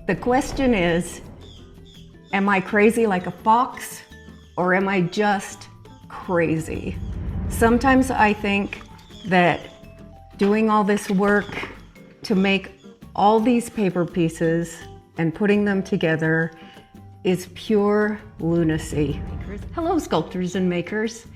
The question is, am I crazy like a fox, or am I just crazy? Sometimes I think that doing all this work to make all these paper pieces and putting them together is pure lunacy. Hello, sculptors and makers.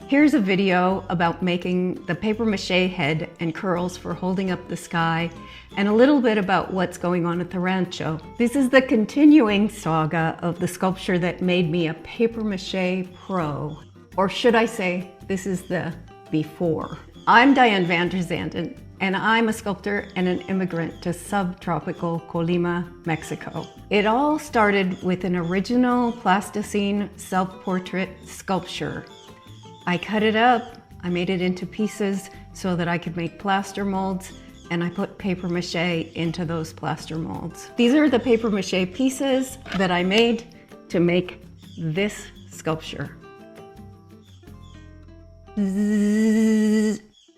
Here's a video about making the paper mache head and curls for holding up the sky, and a little bit about what's going on at the Rancho. This is the continuing saga of the sculpture that made me a paper mache pro. Or should I say, this is the before. I'm Diane van der Zanden, and I'm a sculptor and an immigrant to subtropical Colima, Mexico. It all started with an original plasticine self-portrait sculpture. I cut it up, I made it into pieces so that I could make plaster molds, and I put paper mache into those plaster molds. These are the paper mache pieces that I made to make this sculpture.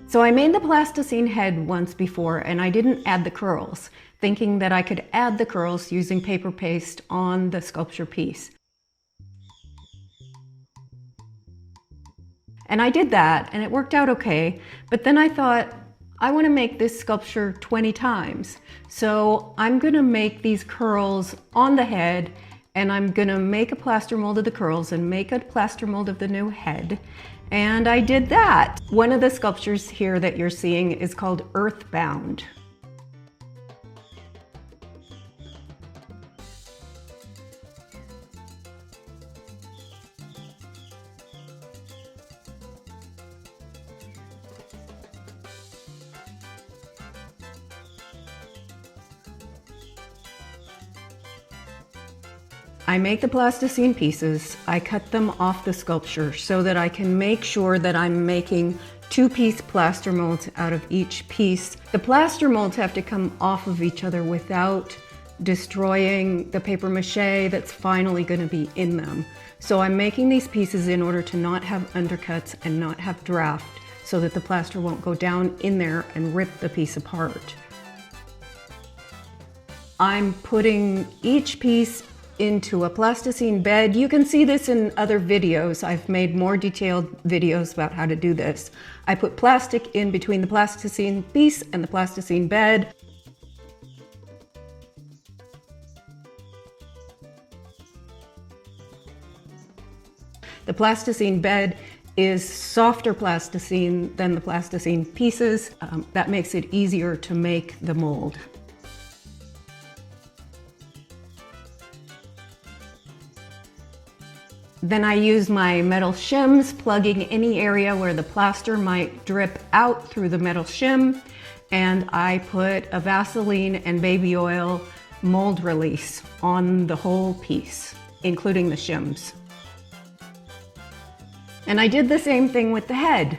So I made the plasticine head once before, and I didn't add the curls, thinking that I could add the curls using paper paste on the sculpture piece. And I did that, and it worked out okay, but then I thought, I want to make this sculpture 20 times. So I'm going to make these curls on the head, and I'm going to make a plaster mold of the curls and make a plaster mold of the new head. And I did that. One of the sculptures here that you're seeing is called Earthbound. I make the plasticine pieces, I cut them off the sculpture so that I can make sure that I'm making two-piece plaster molds out of each piece. The plaster molds have to come off of each other without destroying the paper mache that's finally going to be in them. So I'm making these pieces in order to not have undercuts and not have draft, so that the plaster won't go down in there and rip the piece apart. I'm putting each piece into a plasticine bed. You can see this in other videos. I've made more detailed videos about how to do this. I put plastic in between the plasticine piece and the plasticine bed. The plasticine bed is softer plasticine than the plasticine pieces. That makes it easier to make the mold. Then I use my metal shims, plugging any area where the plaster might drip out through the metal shim, and I put a Vaseline and baby oil mold release on the whole piece, including the shims. And I did the same thing with the head.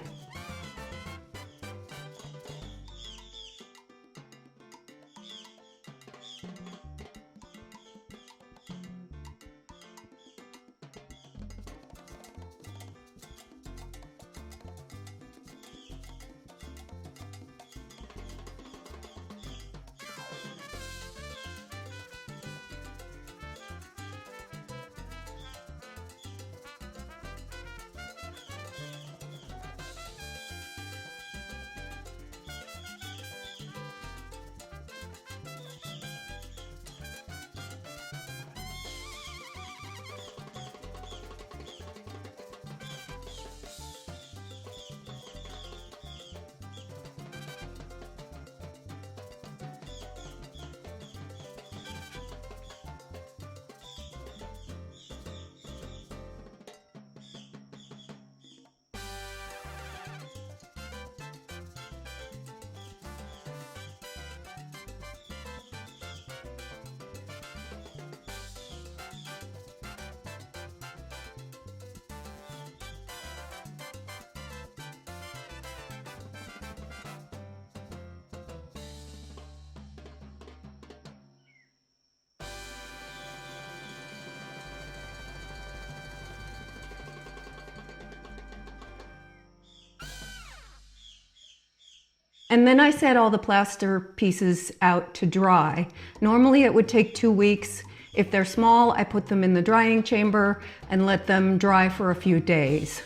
And then I set all the plaster pieces out to dry. Normally it would take 2 weeks. If they're small, I put them in the drying chamber and let them dry for a few days.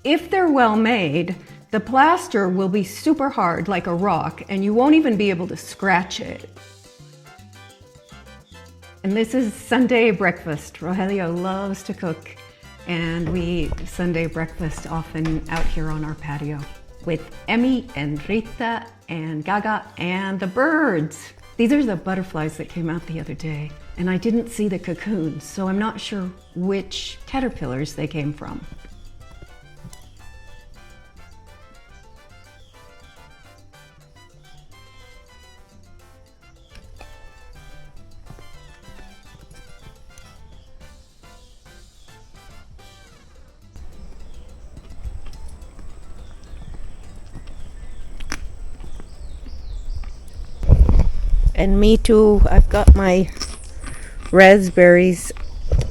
If they're well made, the plaster will be super hard like a rock and you won't even be able to scratch it. And this is Sunday breakfast. Rogelio loves to cook and we eat Sunday breakfast often out here on our patio with Emmy and Rita and Gaga and the birds. These are the butterflies that came out the other day and I didn't see the cocoons, so I'm not sure which caterpillars they came from. And me too, I've got my raspberries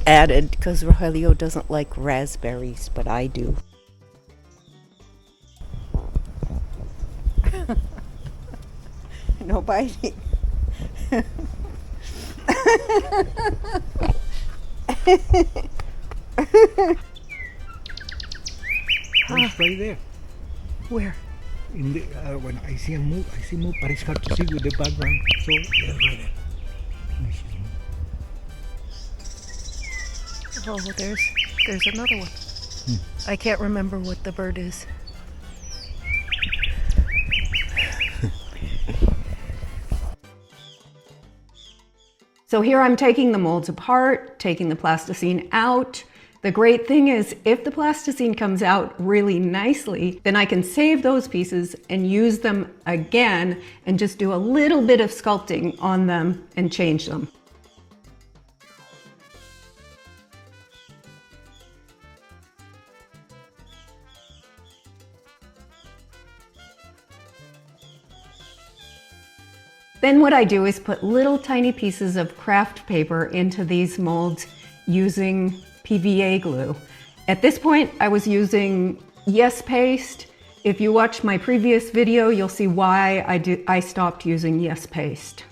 added because Rogelio doesn't like raspberries, but I do. No biting. It's right there. Where? In the, when I see him move, but it's hard to see with the background. So, yeah, right there. Oh, there's another one. I can't remember what the bird is. So here I'm taking the molds apart, taking the plasticine out. The great thing is if the plasticine comes out really nicely, then I can save those pieces and use them again and just do a little bit of sculpting on them and change them. Then what I do is put little tiny pieces of craft paper into these molds using PVA glue. At this point, I was using Yes Paste. If you watch my previous video, you'll see why I stopped using Yes Paste.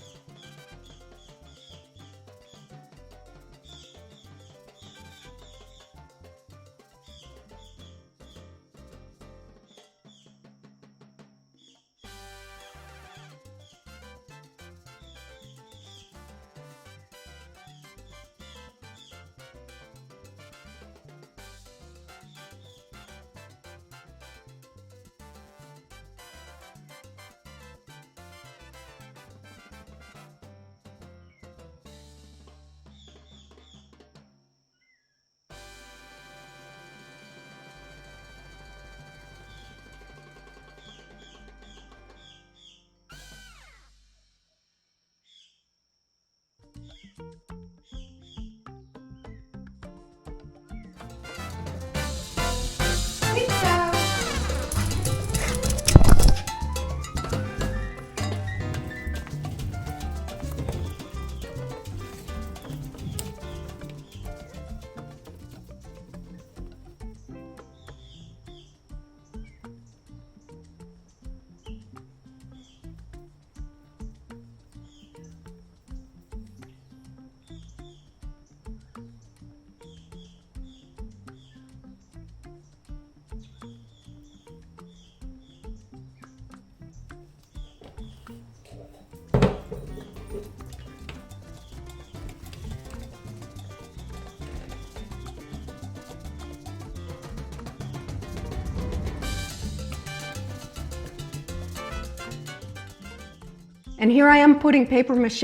And here I am putting paper mache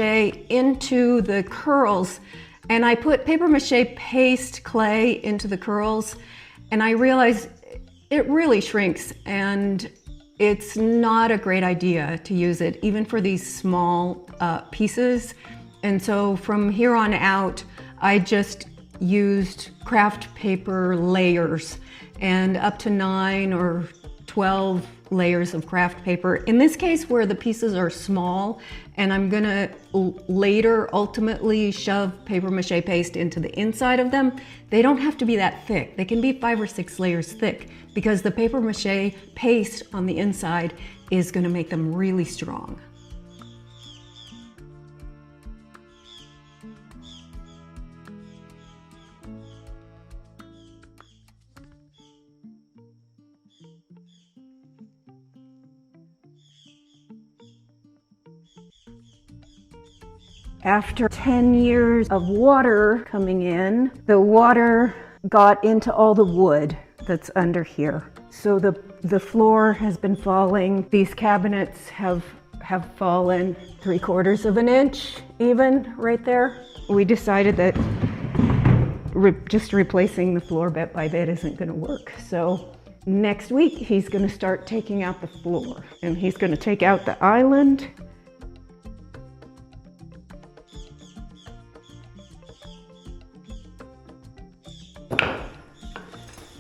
into the curls, and I put paper mache paste clay into the curls, and I realized it really shrinks and it's not a great idea to use it even for these small pieces. And so from here on out, I just used craft paper layers, and up to 9 or 12 layers of craft paper. In this case, where the pieces are small, and I'm gonna later ultimately shove paper mache paste into the inside of them, they don't have to be that thick. They can be 5 or 6 layers thick because the paper mache paste on the inside is gonna make them really strong. After 10 years of water coming in, the water got into all the wood that's under here. So the floor has been falling. These cabinets have fallen 3/4 of an inch even right there. We decided that just replacing the floor bit by bit isn't gonna work. So next week he's gonna start taking out the floor, and he's gonna take out the island.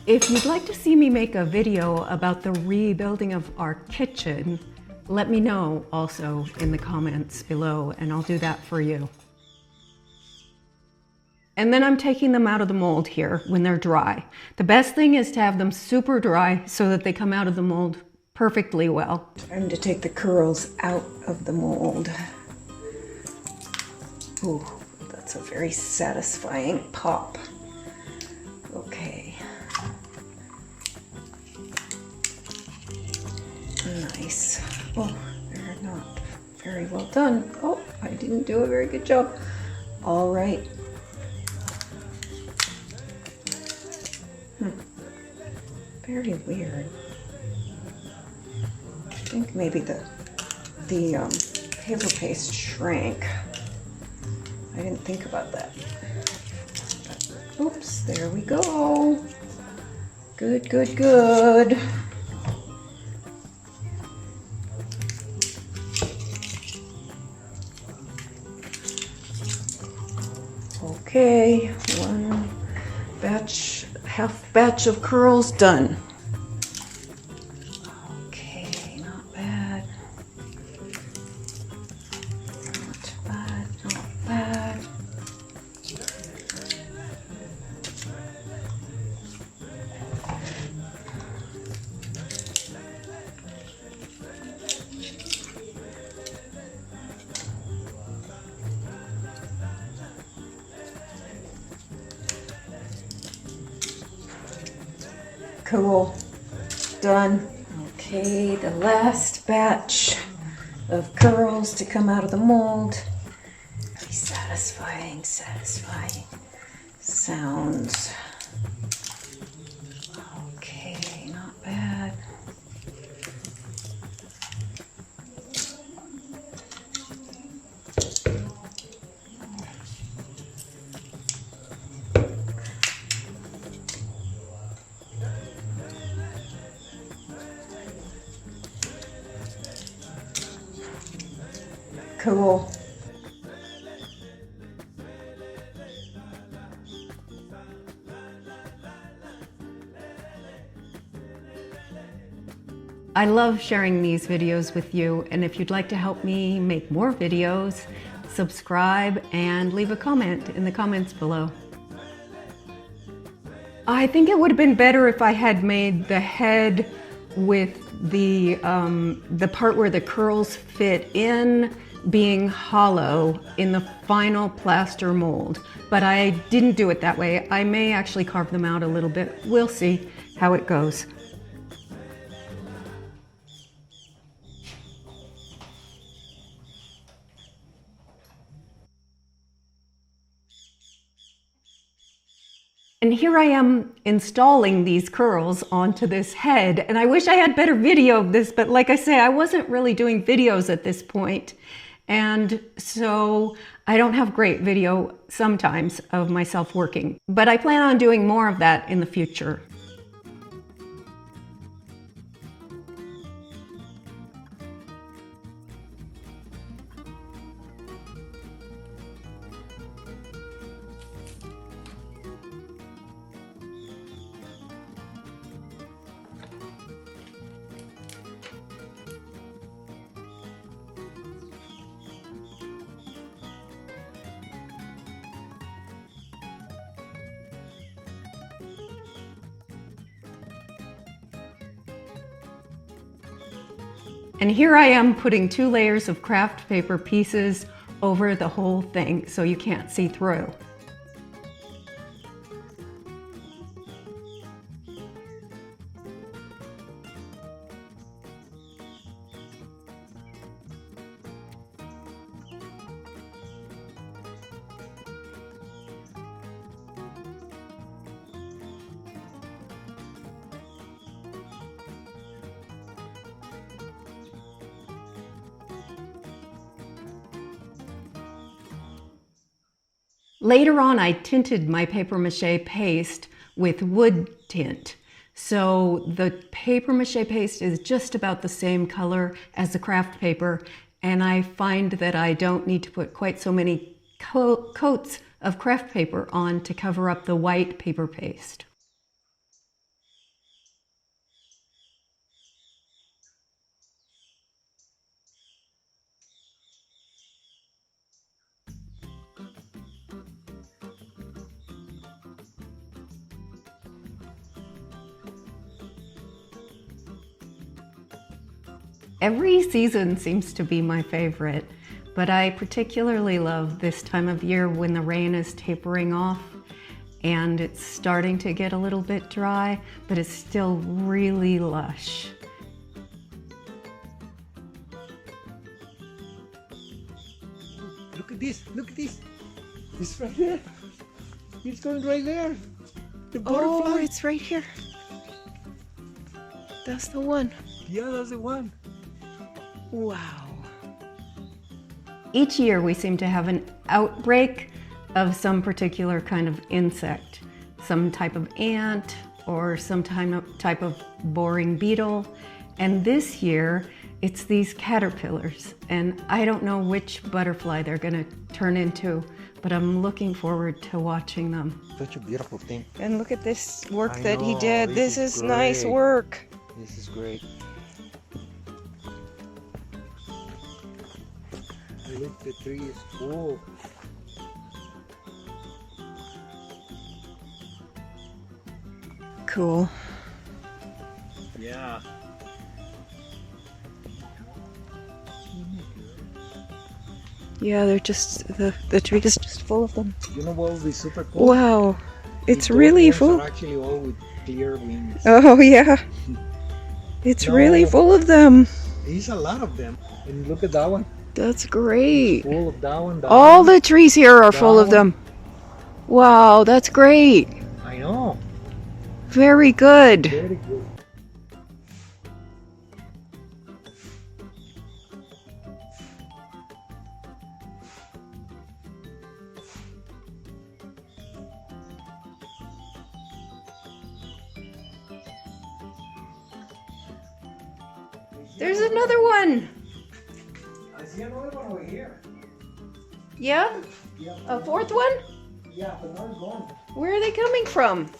If you'd like to see me make a video about the rebuilding of our kitchen, let me know also in the comments below, and I'll do that for you. And then I'm taking them out of the mold here when they're dry. The best thing is to have them super dry so that they come out of the mold perfectly well. Time to take the curls out of the mold. Ooh, that's a very satisfying pop. Okay. Nice. Oh, they're not very well done. Oh, I didn't do a very good job. All right. Very weird. I think maybe the paper paste shrank. I didn't think about that. But, oops, there we go. Good, good, good. Okay, one batch, half batch of curls done. Okay, not bad. Not bad, not bad. Cool, done. Okay, the last batch of curls to come out of the mold. Very satisfying, satisfying sounds. Okay, not bad. Cool. I love sharing these videos with you, and if you'd like to help me make more videos, subscribe and leave a comment in the comments below. I think it would have been better if I had made the head with the part where the curls fit in being hollow in the final plaster mold, but I didn't do it that way. I may actually carve them out a little bit. We'll see how it goes. And here I am installing these curls onto this head, and I wish I had better video of this, but like I say, I wasn't really doing videos at this point, and so I don't have great video sometimes of myself working, but I plan on doing more of that in the future. And here I am putting 2 layers of craft paper pieces over the whole thing so you can't see through. Later on, I tinted my paper mache paste with wood tint. So the paper mache paste is just about the same color as the craft paper, and I find that I don't need to put quite so many coats of craft paper on to cover up the white paper paste. Every season seems to be my favorite, but I particularly love this time of year when the rain is tapering off and it's starting to get a little bit dry, but it's still really lush. Look at this, look at this. It's right there. It's going right there. The butterfly. Oh, it's right here. That's the one. Yeah, that's the one. Wow. Each year we seem to have an outbreak of some particular kind of insect, some type of ant or some type of boring beetle. And this year it's these caterpillars, and I don't know which butterfly they're gonna turn into, but I'm looking forward to watching them. Such a beautiful thing. And look at this work I that he know, did. this This is is nice great. work. This is great. Look, the tree is full. Cool. Yeah. Yeah, they're just, the tree is just full of them. You know what would be super cool? Wow. It's These really ones full. are actually all with clear wings. Oh, yeah. It's really No. full of them. There's a lot of them. And look at that one. That's great. Full of that one. That All one. the trees here are full of Down. them. Wow, that's great. I know. Very good. Very good. There's another one. I see another one over here. Yeah? Yeah. A 4th one? Yeah, but now it's gone. Where are they coming from?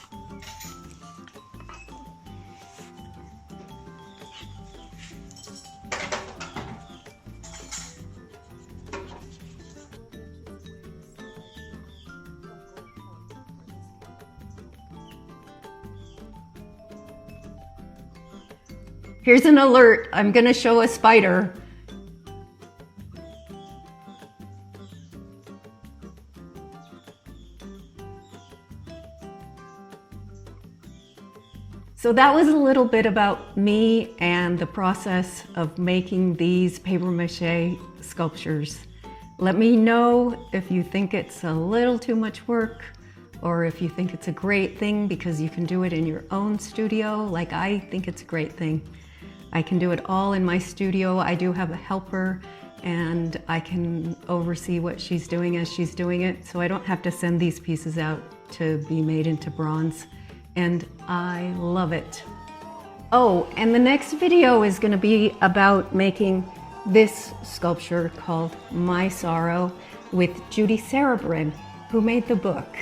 Here's an alert. I'm gonna show a spider. So that was a little bit about me and the process of making these paper mache sculptures. Let me know if you think it's a little too much work, or if you think it's a great thing because you can do it in your own studio. Like, I think it's a great thing. I can do it all in my studio. I do have a helper, and I can oversee what she's doing as she's doing it, so I don't have to send these pieces out to be made into bronze. And I love it. Oh, and the next video is going to be about making this sculpture called My Sorrow with Judy Sarabrin, who made the book.